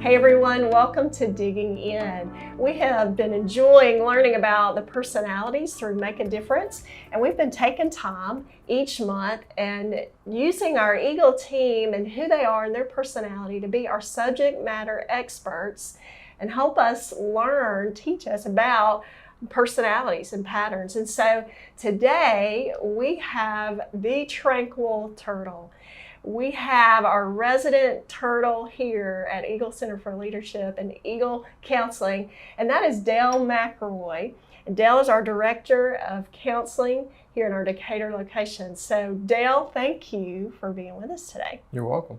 Hey everyone, welcome to Digging In. We have been enjoying learning about the personalities through Make a Difference, and we've been taking time each month and using our Eagle team and who they are and their personality to be our subject matter experts and help us learn, teach us about personalities and patterns. And so today we have the Tranquil Turtle. We have our resident turtle here at Eagle Center for Leadership and Eagle Counseling, and that is Dale McElroy. And Dale is our Director of Counseling here in our Decatur location. So Dale, thank you for being with us today. You're welcome.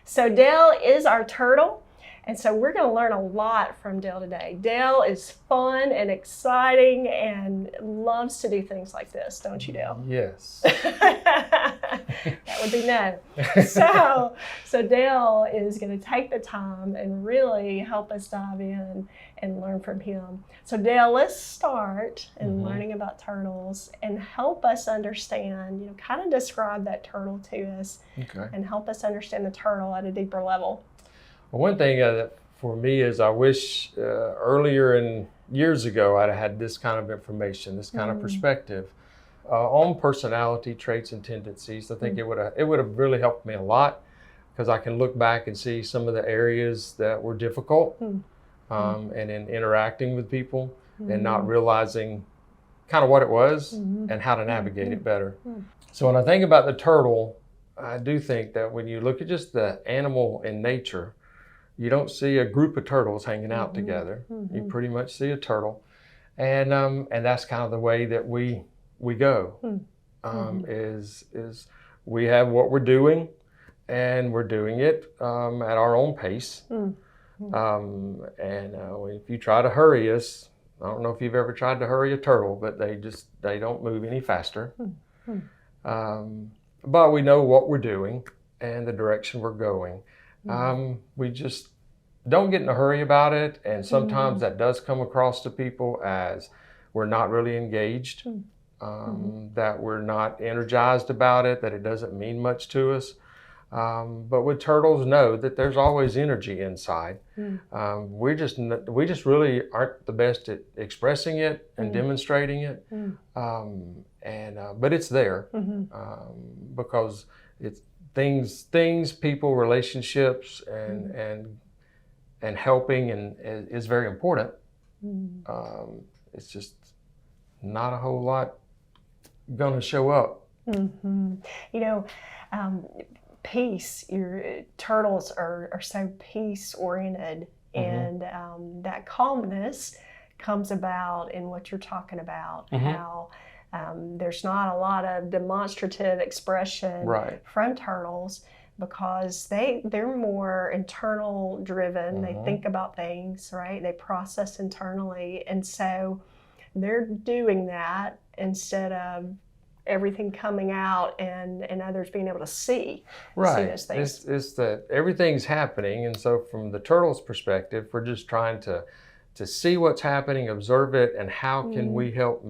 So Dale is our turtle, and so we're going to learn a lot from Dale today. Dale is fun and exciting and loves to do things like this, don't you, Dale? Yes. That would be no. So Dale is going to take the time and really help us dive in and learn from him. So Dale, let's start in learning about turtles and help us understand, kind of describe that turtle to us, Okay. and help us understand the turtle at a deeper level. Well, one thing for me is I wish earlier in years ago I'd had this kind of information, this kind of perspective on personality traits and tendencies. I think it would have really helped me a lot, because I can look back and see some of the areas that were difficult and in interacting with people and not realizing kind of what it was and how to navigate it better. So when I think about the turtle, I do think that when you look at just the animal in nature, you don't see a group of turtles hanging out together. You pretty much see a turtle, and that's kind of the way that we go. Is we have what we're doing, and we're doing it at our own pace. If you try to hurry us, I don't know if you've ever tried to hurry a turtle, but they don't move any faster. But we know what we're doing and the direction we're going. We just don't get in a hurry about it, and sometimes that does come across to people as we're not really engaged, that we're not energized about it, that it doesn't mean much to us. But with turtles, know that there's always energy inside. We just really aren't the best at expressing it and demonstrating it, but it's there because it's things, people, relationships, and helping is very important. It's just not a whole lot gonna show up. Peace. Your turtles are so peace oriented, and that calmness comes about in what you're talking about. How there's not a lot of demonstrative expression from turtles, because they're more internal driven. They think about things, right? They process internally, and so they're doing that instead of everything coming out and others being able to see those things. It's that everything's happening, and so from the turtle's perspective, we're just trying to see what's happening, observe it, and how can we help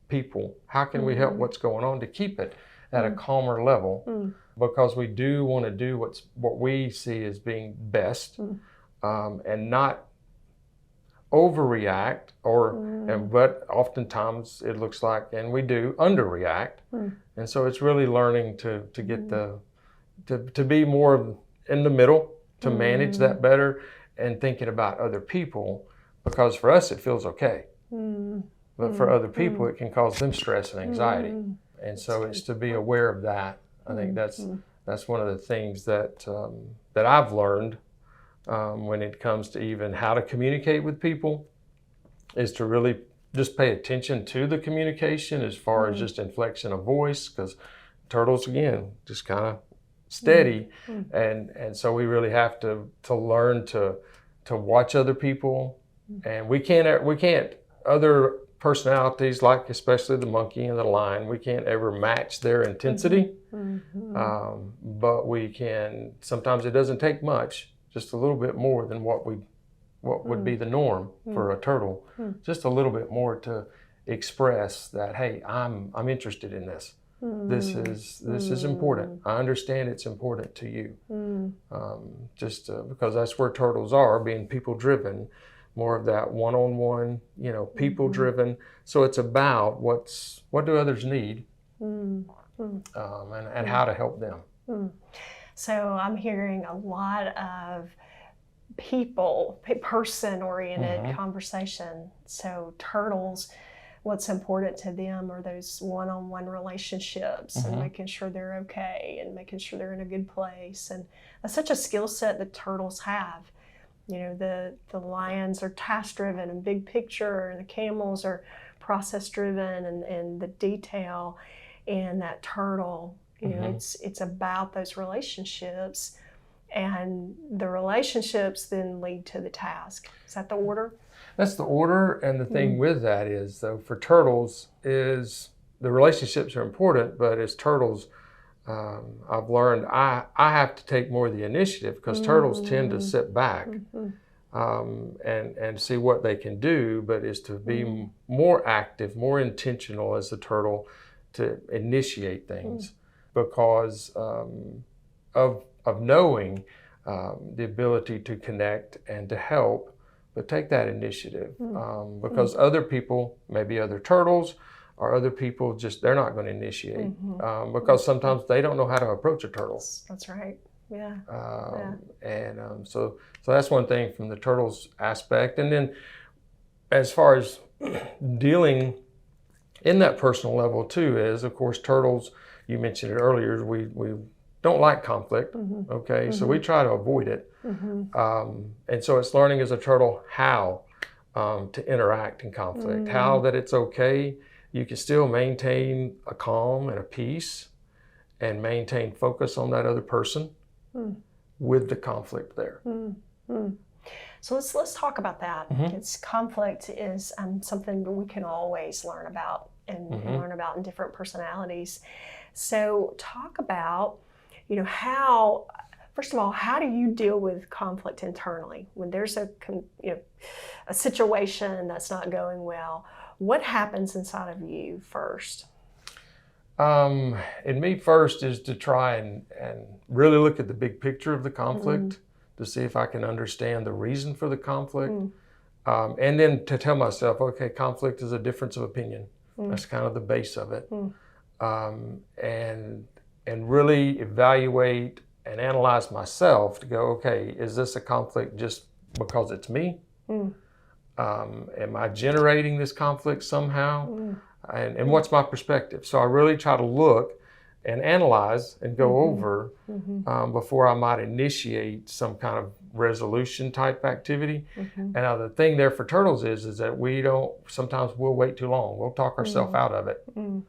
people? How can we help what's going on to keep it at a calmer level? Because we do want to do what we see as being best, and not overreact, but oftentimes it looks like, and we do underreact, and so it's really learning to get to be more in the middle, to manage that better, and thinking about other people, because for us it feels okay, but for other people it can cause them stress and anxiety, and so it's to be aware of that. I think that's one of the things that I've learned. When it comes to even how to communicate with people, is to really just pay attention to the communication as far as just inflection of voice, because turtles, again, just kind of steady, and so we really have to learn to watch other people, and we can't other personalities, like especially the monkey and the lion, we can't ever match their intensity, but we can. Sometimes it doesn't take much. Just a little bit more than what would be the norm for a turtle. Just a little bit more to express that, hey, I'm interested in this. this is important. I understand it's important to you. Because that's where turtles are, being people driven, more of that one-on-one, people driven. So it's about what do others need, and how to help them. So I'm hearing a lot of person-oriented conversation. So turtles, what's important to them are those one-on-one relationships and making sure they're okay and making sure they're in a good place. And that's such a skill set that turtles have. The lions are task-driven and big picture, and the camels are process-driven and the detail. And that turtle, it's about those relationships, and the relationships then lead to the task. Is that the order? That's the order, and the thing with that is, though, for turtles, is the relationships are important, but as turtles, I've learned I have to take more of the initiative, because turtles tend to sit back and see what they can do, but is to be more active, more intentional as a turtle to initiate things, because of knowing the ability to connect and to help, but take that initiative, because other people, maybe other turtles or other people, they're not going to initiate, because sometimes they don't know how to approach a turtle. That's right. Yeah. And so that's one thing from the turtles aspect. And then as far as dealing in that personal level too, is, of course, turtles, you mentioned it earlier, we don't like conflict, okay? So we try to avoid it. And so it's learning as a turtle how to interact in conflict, how that it's okay. You can still maintain a calm and a peace and maintain focus on that other person with the conflict there. So let's talk about that. Because conflict is something that we can always learn about and learn about in different personalities. So talk about, how, first of all, how do you deal with conflict internally when there's a situation that's not going well? What happens inside of you first? And me first is to try and really look at the big picture of the conflict to see if I can understand the reason for the conflict. And then to tell myself, okay, conflict is a difference of opinion. That's kind of the base of it. And really evaluate and analyze myself to go, okay, is this a conflict just because it's me? Am I generating this conflict somehow? And what's my perspective? So I really try to look and analyze and go over before I might initiate some kind of resolution type activity. And now the thing there for turtles is that sometimes we'll wait too long. We'll talk ourselves out of it. And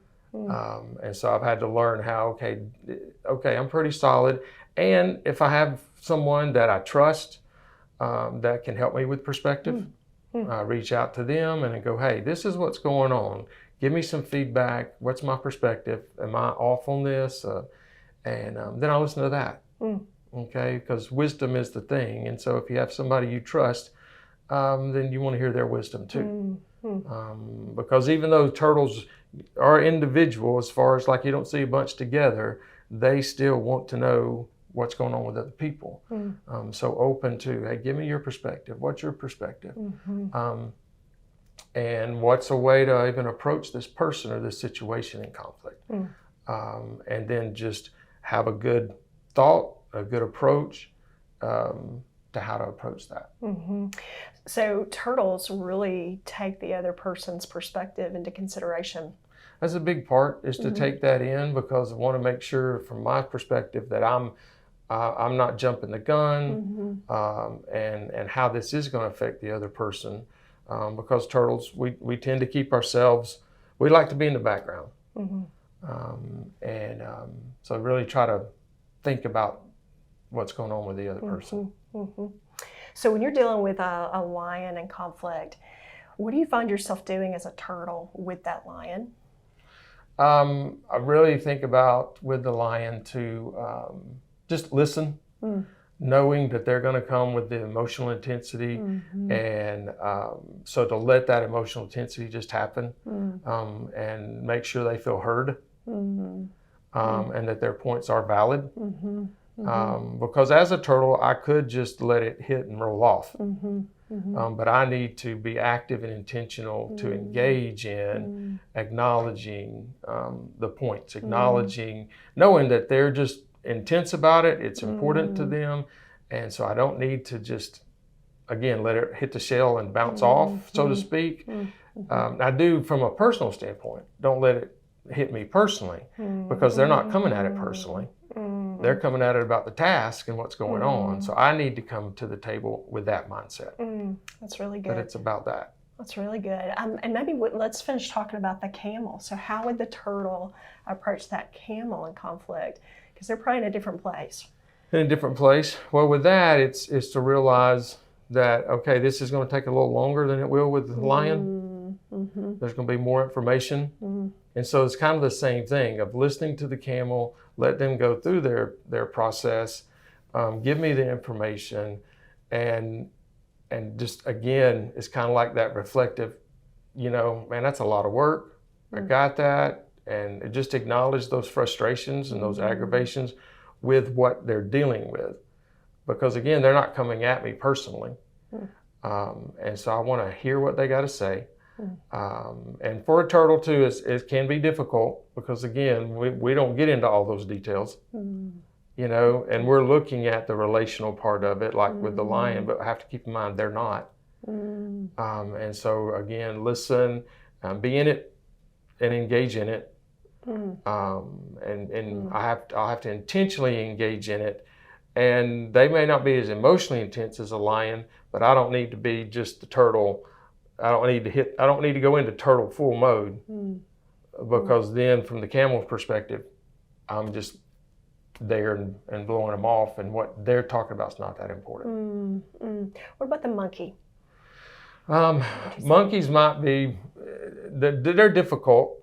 so I've had to learn how, okay, I'm pretty solid. And if I have someone that I trust that can help me with perspective, I reach out to them and I go, hey, this is what's going on. Give me some feedback. What's my perspective? Am I off on this? And then I'll listen to that. Okay, because wisdom is the thing. And so if you have somebody you trust, then you want to hear their wisdom too. Because even though turtles are individual, as far as like you don't see a bunch together, they still want to know what's going on with other people. So open to, hey, give me your perspective. What's your perspective? And what's a way to even approach this person or this situation in conflict? And then just have a good thought, a good approach to how to approach that. So turtles really take the other person's perspective into consideration. That's a big part, is to take that in, because I want to make sure from my perspective that I'm not jumping the gun, and how this is going to affect the other person. Because turtles, we tend to keep ourselves, we like to be in the background. So really try to think about what's going on with the other person. So when you're dealing with a lion in conflict, what do you find yourself doing as a turtle with that lion? I really think about with the lion to just listen, knowing that they're going to come with the emotional intensity, and so to let that emotional intensity just happen, and make sure they feel heard, and that their points are valid. Because as a turtle, I could just let it hit and roll off. But I need to be active and intentional to engage in acknowledging the points, acknowledging, knowing that they're just intense about it. It's important to them. And so I don't need to just, again, let it hit the shell and bounce off, so to speak. I do, from a personal standpoint, don't let it hit me personally, because they're not coming at it personally. They're coming at it about the task and what's going on. So I need to come to the table with that mindset. That's really good. That it's about that. That's really good. And maybe let's finish talking about the camel. So how would the turtle approach that camel in conflict? Because they're probably in a different place. In a different place. Well, with that, it's to realize that, okay, this is going to take a little longer than it will with the lion. There's going to be more information. And so it's kind of the same thing of listening to the camel, let them go through their process, give me the information, and just, again, it's kind of like that reflective, man, that's a lot of work. I got that. And just acknowledge those frustrations and those aggravations with what they're dealing with. Because, again, they're not coming at me personally. And so I want to hear what they got to say. And for a turtle, too, it can be difficult because, again, we don't get into all those details, and we're looking at the relational part of it, like with the lion, but I have to keep in mind they're not. And so, again, listen, be in it and engage in it. And I'll have to intentionally engage in it. And they may not be as emotionally intense as a lion, but I don't need to be just the turtle. I don't need to go into turtle full mode, because then from the camel's perspective, I'm just there and blowing them off, and what they're talking about is not that important. What about the monkey? Monkeys might be, they're difficult,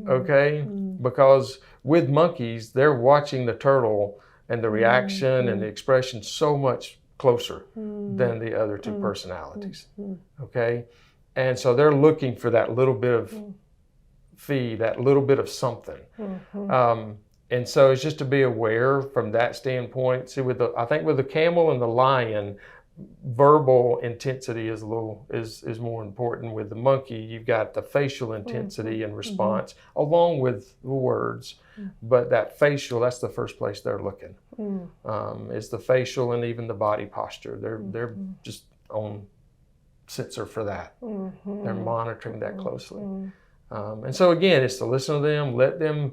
okay? Because with monkeys, they're watching the turtle and the reaction and the expression so much closer than the other two personalities, okay? And so they're looking for that little bit of feed, that little bit of something. And so it's just to be aware from that standpoint. See, I think with the camel and the lion, verbal intensity is more important. With the monkey, you've got the facial intensity and response along with the words, but that facial, that's the first place they're looking. It's the facial and even the body posture. They're just on sensor for that. They're monitoring that closely. And so, again, it's to listen to them, let them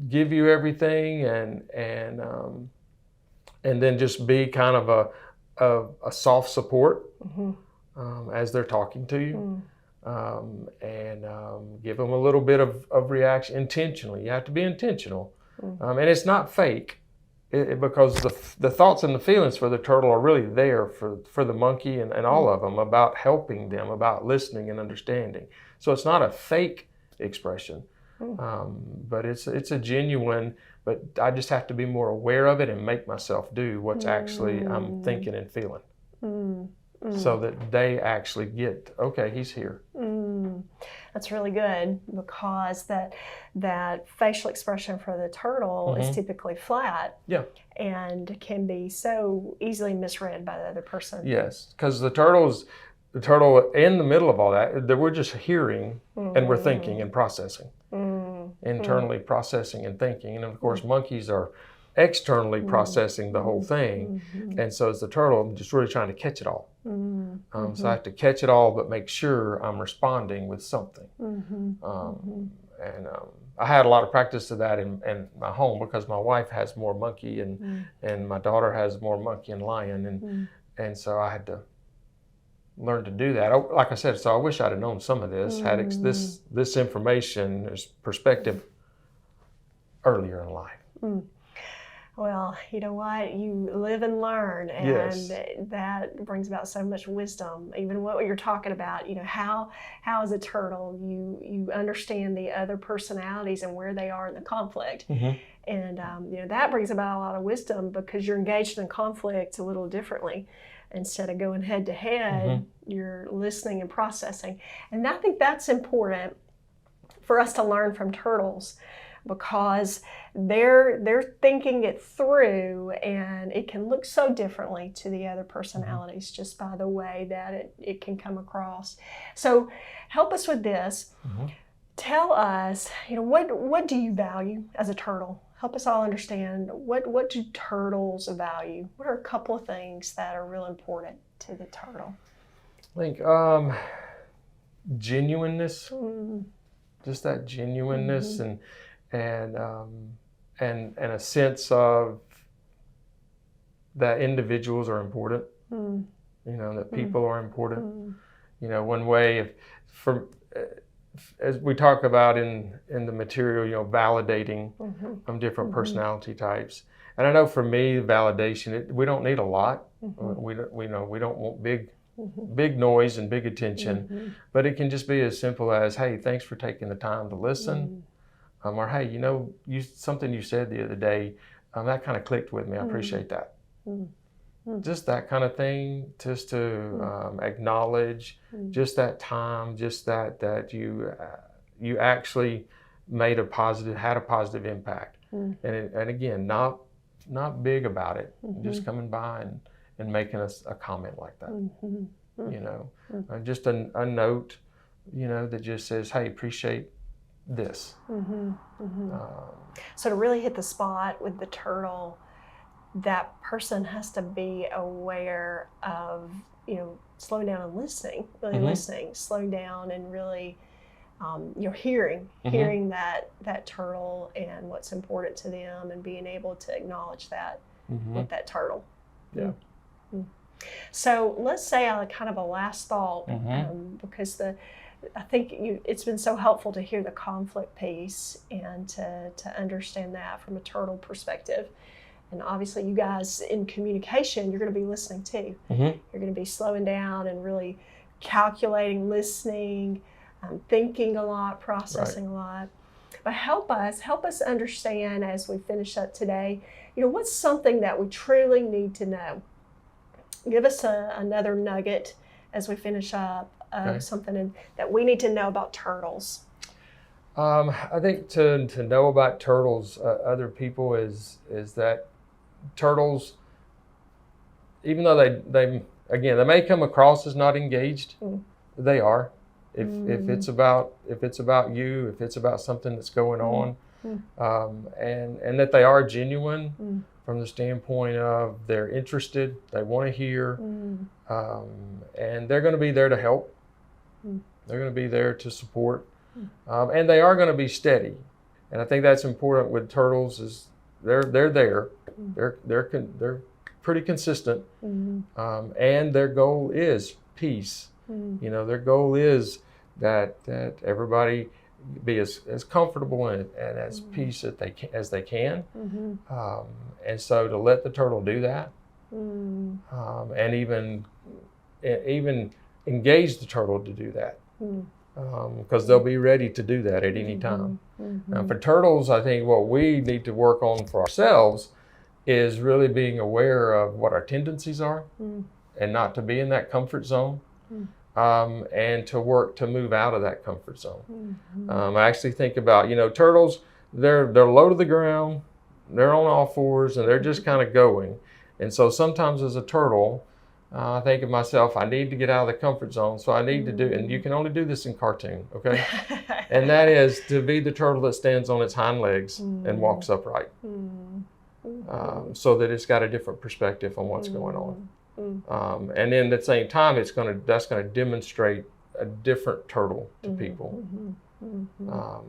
give you everything, and then just be kind of a soft support as they're talking to you, and give them a little bit of reaction intentionally. You have to be intentional, and it's not fake, because the thoughts and the feelings for the turtle are really there for the monkey and all of them, about helping them, about listening and understanding. So it's not a fake expression, but it's a genuine. But I just have to be more aware of it and make myself do what's actually I'm thinking and feeling, so that they actually get, okay, he's here. That's really good, because that facial expression for the turtle is typically flat, and can be so easily misread by the other person. Yes, because the turtle in the middle of all that we're just hearing and we're thinking and processing. Internally processing and thinking, and of course monkeys are externally processing the whole thing, and so as the turtle, I'm just really trying to catch it all. So I have to catch it all, but make sure I'm responding with something. And I had a lot of practice of that in my home, because my wife has more monkey and my daughter has more monkey and lion, and so I had to learn to do that. Like I said, so I wish I'd have known some of this, had this information, this perspective earlier in life. Well, you know what? You live and learn, and that brings about so much wisdom. Even what you're talking about, how as a turtle, you understand the other personalities and where they are in the conflict. And that brings about a lot of wisdom, because you're engaged in conflict a little differently. Instead of going head to head, you're listening and processing. And I think that's important for us to learn from turtles, because they're thinking it through, and it can look so differently to the other personalities just by the way that it can come across. So help us with this. Tell us, what do you value as a turtle? Help us all understand, what do turtles value? What are a couple of things that are real important to the turtle? I think genuineness, just that genuineness, and a sense of that individuals are important. That people are important. One way as we talk about in the material, validating different personality types. And I know for me, validation, we don't need a lot. We don't want big noise and big attention, but it can just be as simple as, hey, thanks for taking the time to listen, or hey, something you said the other day, that kind of clicked with me. I appreciate that. Just that kind of thing, just to acknowledge just that time, just that you actually had a positive impact, and again, not big about it, just coming by and making us a comment like that, just a note, that just says, hey, appreciate this. So to really hit the spot with the turtle, that person has to be aware of, slowing down and listening, really listening, slowing down and really, hearing that turtle and what's important to them, and being able to acknowledge that with that turtle. Yeah. So let's say kind of a last thought, because I think it's been so helpful to hear the conflict piece and to understand that from a turtle perspective. And obviously you guys in communication, you're going to be listening too. You're going to be slowing down and really calculating, listening, thinking a lot, processing a lot. But help us understand as we finish up today, what's something that we truly need to know? Give us another nugget as we finish up of something that we need to know about turtles. I think to know about turtles, other people, is that turtles, even though they may come across as not engaged, they are. If it's about you, if it's about something that's going on, and that they are genuine from the standpoint of they're interested, they want to hear, and they're going to be there to help. They're going to be there to support, and they are going to be steady. And I think that's important with turtles, is they're there. They're pretty consistent, and their goal is peace. Their goal is that everybody be as comfortable and as peace as they can. And so to let the turtle do that, and even engage the turtle to do that, because they'll be ready to do that at any time. Now, for turtles, I think what we need to work on for ourselves is really being aware of what our tendencies are, and not to be in that comfort zone, and to work to move out of that comfort zone. I actually think about, turtles, they're low to the ground, they're on all fours, and they're just kind of going. And so sometimes as a turtle, I think of myself, I need to get out of the comfort zone, so I need to do, and you can only do this in cartoon, okay? And that is to be the turtle that stands on its hind legs and walks upright, so that it's got a different perspective on what's going on. And then at the same time, that's going to demonstrate a different turtle to people.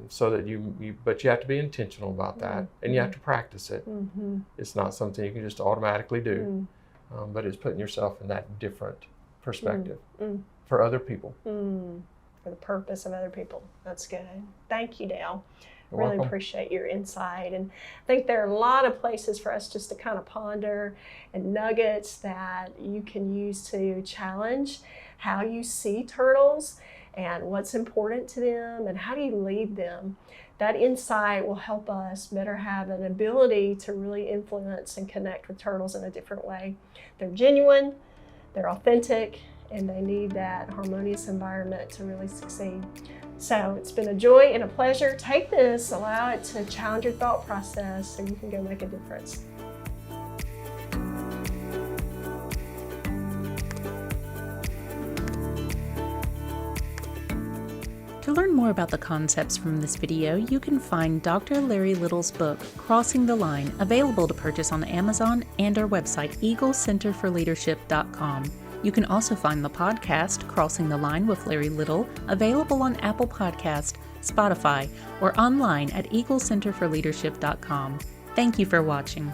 So that but you have to be intentional about that, and you have to practice it. It's not something you can just automatically do. But it's putting yourself in that different perspective for other people. For the purpose of other people. That's good. Thank you, Dale. You're really welcome. Appreciate your insight. And I think there are a lot of places for us just to kind of ponder, and nuggets that you can use to challenge how you see turtles and what's important to them and how do you lead them. That insight will help us better have an ability to really influence and connect with turtles in a different way. They're genuine, they're authentic, and they need that harmonious environment to really succeed. So it's been a joy and a pleasure. Take this, allow it to challenge your thought process so you can go make a difference. To learn more about the concepts from this video, you can find Dr. Larry Little's book, Crossing the Line, available to purchase on Amazon and our website, eaglecenterforleadership.com. You can also find the podcast, Crossing the Line with Larry Little, available on Apple Podcast, Spotify, or online at eaglecenterforleadership.com. Thank you for watching.